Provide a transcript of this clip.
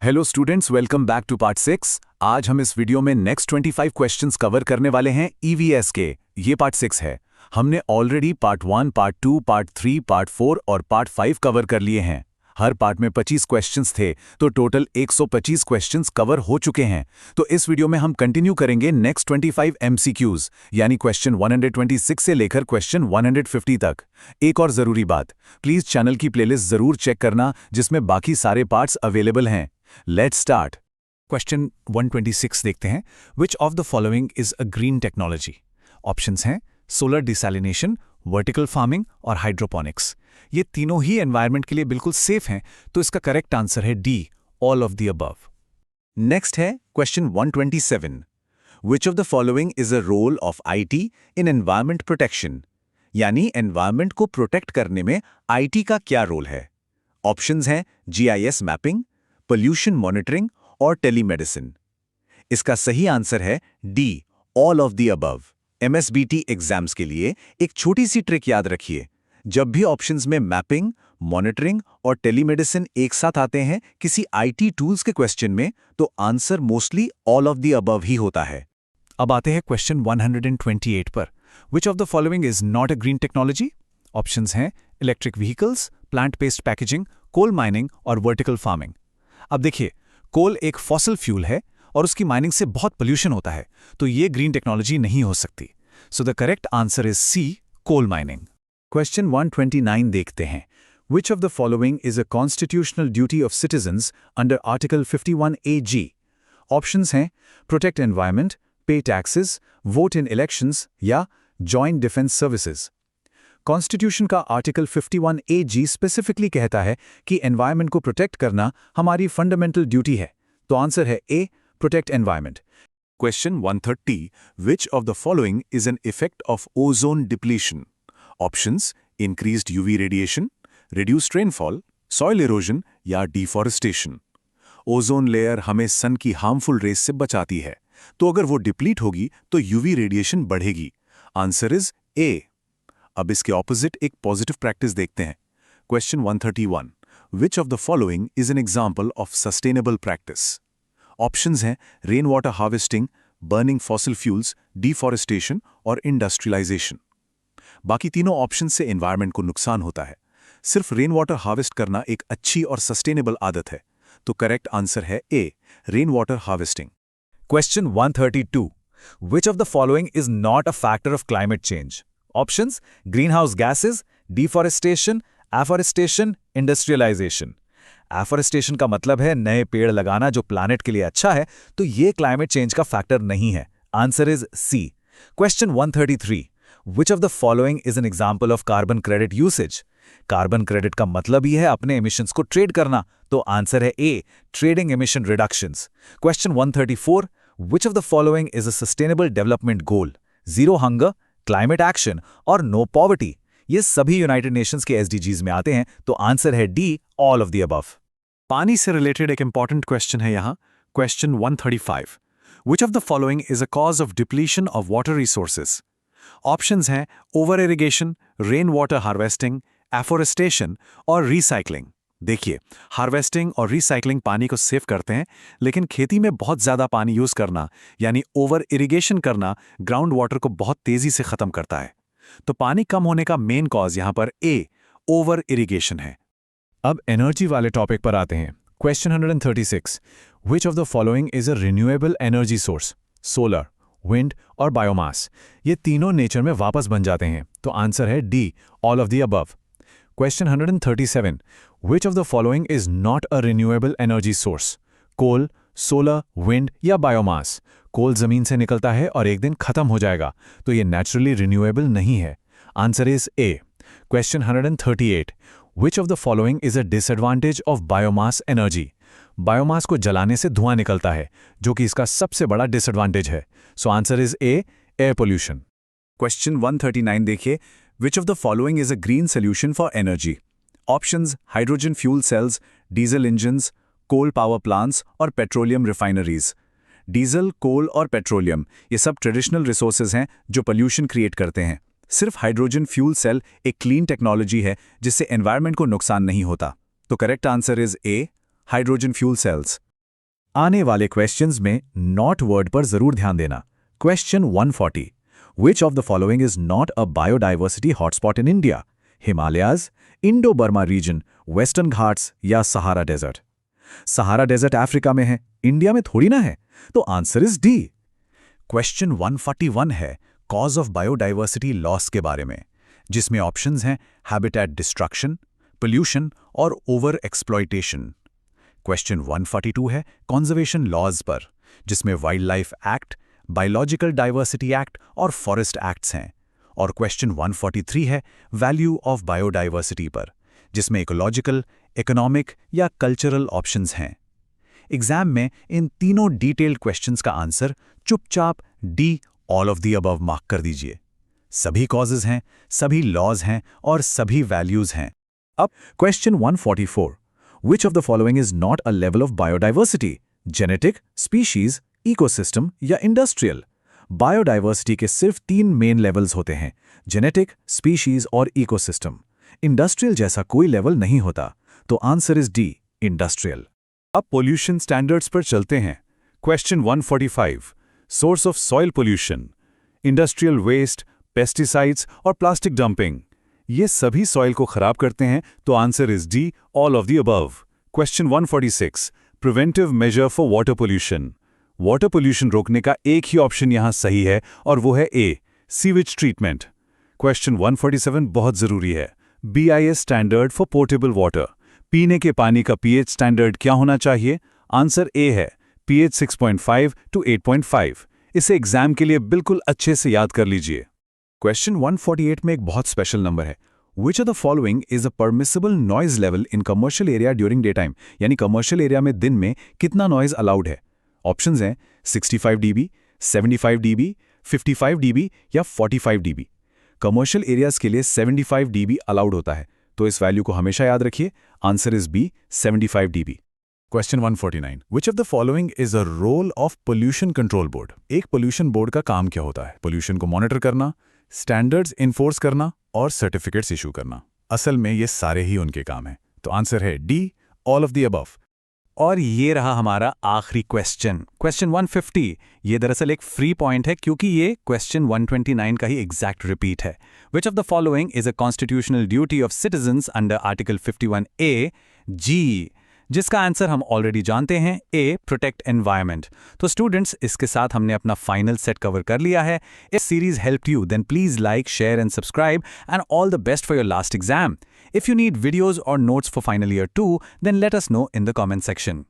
Hello students, welcome back to part 6। आज हम इस वीडियो में नेक्स्ट 25 क्वेश्चंस कवर करने वाले हैं ईवीएस के। ये पार्ट 6 है। हमने already part 1, part 2, part 3, part 4 और पार्ट 5 कवर कर लिए हैं। हर पार्ट में 25 क्वेश्चंस थे, तो टोटल 125 क्वेश्चंस कवर हो चुके हैं। तो इस वीडियो में हम कंटिन्यू करेंगे नेक्स्ट 25 एमसीक्यूज, यानी क्वेश्चन 126 से लेकर क्वेश्चन 150 तक। एक और जरूरी बात, प्लीज चैनल की प्लेलिस्ट जरूर चेक करना, जिसमें बाकी सारे पार्ट्स अवेलेबल हैं। Let's start. क्वेश्चन 126 देखते हैं। विच of the following is a green technology? Options हैं सोलर डिसैलिनेशन, वर्टिकल फार्मिंग और हाइड्रोपोनिक्स। ये तीनों ही एनवायरनमेंट के लिए बिल्कुल सेफ हैं, तो इसका करेक्ट आंसर है D, all of the above. Next है question 127। Which of the following is a role of IT in environment protection? यानी एनवायरनमेंट को प्रोटेक्ट करने में आईटी का क्या रोल है? ऑप्शंस हैं जीआईएस मैपिंग, पोल्यूशन मॉनिटरिंग और टेलीमेडिसिन। इसका सही आंसर है D, all of the above. MSBT exams के लिए एक छोटी सी ट्रिक याद रखिए। जब भी ऑप्शंस में मैपिंग, मॉनिटरिंग और टेलीमेडिसिन एक साथ आते हैं किसी आईटी टूल्स के क्वेश्चन में, तो answer mostly all of the above ही होता है। अब आते हैं क्वेश्चन 128 पर। Which of the following is not a green technology? Options हैं electric vehicles, plant based packaging, coal mining और वर्टिकल फार्मिंग। अब देखिए, कोल एक फॉसिल फ्यूल है और उसकी माइनिंग से बहुत पोल्यूशन होता है, तो ये ग्रीन टेक्नोलॉजी नहीं हो सकती। So the correct answer is C, coal mining. Question 129 देखते हैं। Which of the following is a constitutional duty of citizens under Article 51AG? Options हैं protect environment, pay taxes, vote in elections या join defense services। Constitution का article 51AG specifically कहता है कि environment को protect करना हमारी फंडामेंटल ड्यूटी है, तो आंसर है A, protect environment. Question 130। Which of the following is an effect of ozone depletion? Options increased UV radiation, reduced rainfall, soil erosion या डिफॉरेस्टेशन। ओजोन लेयर हमें सन की harmful race से बचाती है, तो अगर वो डिप्लीट होगी तो यूवी रेडिएशन बढ़ेगी। Answer is A. अब इसके ऑपोजिट एक पॉजिटिव प्रैक्टिस देखते हैं। Question 131। Which of the following is an example of sustainable practice? Options हैं rain water harvesting, burning fossil fuels, deforestation और इंडस्ट्रियलाइजेशन। बाकी तीनों ऑप्शन से एनवायरनमेंट को नुकसान होता है। सिर्फ रेन वाटर हार्वेस्ट करना एक अच्छी और सस्टेनेबल आदत है, तो करेक्ट आंसर है A, rain water harvesting. Question 132। Which of the following is not a factor of climate change? Options greenhouse gases, deforestation, afforestation, industrialization. Afforestation का मतलब है नए पेड़ लगाना जो प्लैनेट के लिए अच्छा है, तो ये क्लाइमेट चेंज का फैक्टर नहीं है। Answer is C. Question 133। Which of the following is an example of carbon credit usage? Carbon credit का मतलब ही है अपने एमिशंस को ट्रेड करना, तो आंसर है A, trading emission reductions. Question 134। Which of the following is a sustainable development goal? Zero hunger, climate action और no poverty. ये सभी यूनाइटेड नेशंस के एसडीजीज में आते हैं, तो आंसर है D, all of the above. पानी से रिलेटेड एक इंपॉर्टेंट क्वेश्चन है यहाँ। Question 135। Which of the following is a cause of depletion of water resources? Options हैं over irrigation, rain water harvesting, afforestation और रिसाइकलिंग। देखिए, हार्वेस्टिंग और रिसाइकलिंग पानी को सेव करते हैं, लेकिन खेती में बहुत ज़्यादा पानी यूज़ करना यानी ओवर इरिगेशन करना ग्राउंड वाटर को बहुत तेज़ी से ख़त्म करता है। तो पानी कम होने का मेन कॉज यहाँ पर ए, ओवर इरिगेशन है। अब एनर्जी वाले टॉपिक पर आते हैं। Question 136। Which of the following is a renewable energy source? Solar, wind और बायोमास। ये तीनों नेचर में वापस बन जाते हैं, तो आंसर है D, all of the above. Question 137। Which of the following is not a renewable energy source? Coal, solar, wind या बायोमास। कोल जमीन से निकलता है और एक दिन खत्म हो जाएगा, तो ये नेचुरली रिन्यूएबल नहीं है। Answer is A. Question 138। Which of the following is a disadvantage of biomass energy? Biomass को जलाने से धुआं निकलता है, जो कि इसका सबसे बड़ा डिसएडवांटेज है। So answer is A, air pollution. Question 139 देखिए। Which of the following is a green solution for energy? Options hydrogen fuel cells, diesel engines, coal power plants और पेट्रोलियम रिफाइनरीज। डीजल, कोल और petroleum ये सब traditional resources हैं जो pollution create करते हैं। सिर्फ हाइड्रोजन फ्यूल सेल एक क्लीन टेक्नोलॉजी है जिससे एनवायरनमेंट को नुकसान नहीं होता। तो correct answer is A, hydrogen fuel sales. आने वाले क्वेश्चंस में नॉट वर्ड पर जरूर ध्यान देना। Question 140, which of the following is not a biodiversity hotspot in India? Himalayas, Indo Burma region, western Ghats या Sahara desert? Sahara desert Africa में है, इंडिया में थोड़ी ना है, तो आंसर इज डी। क्वेश्चन 141 है कॉज ऑफ बायोडाइवर्सिटी लॉस के बारे में, जिसमें ऑप्शंस हैं हैबिटेट डिस्ट्रक्शन, पोल्यूशन और ओवर एक्सप्लॉयटेशन। क्वेश्चन 142 है कंजर्वेशन लॉज पर, जिसमें wild life act, biological diversity act और फॉरेस्ट एक्ट्स हैं। और क्वेश्चन 143 है वैल्यू ऑफ बायोडाइवर्सिटी पर, जिसमें इकोलॉजिकल, इकोनॉमिक या कल्चरल ऑप्शंस हैं। एग्जाम में इन तीनों डिटेल्ड क्वेश्चंस का आंसर चुपचाप D all of the above mark कर दीजिए। सभी कॉजेज हैं, सभी लॉज हैं और सभी वैल्यूज हैं। अब question 144, which of the following is not a level of biodiversity? Genetic, species, ecosystem या इंडस्ट्रियल? बायोडाइवर्सिटी के सिर्फ 3 मेन लेवल्स होते हैं, जेनेटिक, स्पीशीज और इकोसिस्टम। इंडस्ट्रियल जैसा कोई लेवल नहीं होता, तो आंसर इज डी, इंडस्ट्रियल। अब पोल्यूशन स्टैंडर्ड्स पर चलते हैं। Question 145, source of soil pollution, industrial waste, pesticides और प्लास्टिक डंपिंग, ये सभी सॉइल को खराब करते हैं, तो answer is D, all of the above. Question 146, preventive measure for water pollution, water pollution रोकने का एक ही ऑप्शन यहां सही है और वो है ए, सीवेज ट्रीटमेंट। क्वेश्चन 147 बहुत जरूरी है, BIS standard for portable water, पीने के पानी का pH स्टैंडर्ड क्या होना चाहिए? आंसर ए है, pH 6.5 to 8.5। इसे एग्जाम के लिए बिल्कुल अच्छे से याद कर लीजिए। क्वेश्चन 148 में एक बहुत स्पेशल नंबर है, विच of the following is a permissible noise level in commercial area during day time? यानी कमर्शियल एरिया में दिन में कितना नॉइज अलाउड है? ऑप्शंस हैं 65 dB, 75 dB, 55 dB या 45 dB। कमर्शियल एरियाज के लिए 75 dB अलाउड होता है, तो इस वैल्यू को हमेशा याद रखिए। Answer is B, 75 dB। Question 149, which of the following is a role of pollution control board? एक पोल्यूशन बोर्ड का काम क्या होता है? पोल्यूशन को मॉनिटर करना, स्टैंडर्ड्स इन्फोर्स करना और सर्टिफिकेट्स इशू करना। असल में ये सारे ही उनके काम हैं, तो आंसर है D, all of the above. और ये रहा हमारा आखिरी क्वेश्चन, क्वेश्चन 150। ये दरअसल एक फ्री पॉइंट है क्योंकि ये क्वेश्चन 129 का ही एग्जैक्ट रिपीट है। विच of the following is a constitutional duty of citizens under article 51A जी, जिसका आंसर हम ऑलरेडी जानते हैं, ए, प्रोटेक्ट एनवायरमेंट। तो स्टूडेंट्स, इसके साथ हमने अपना फाइनल सेट कवर कर लिया है। If series helped you, then please like, share and subscribe, and all the best for your last exam. If you need videos or notes for final year 2, then let us know in the comment section.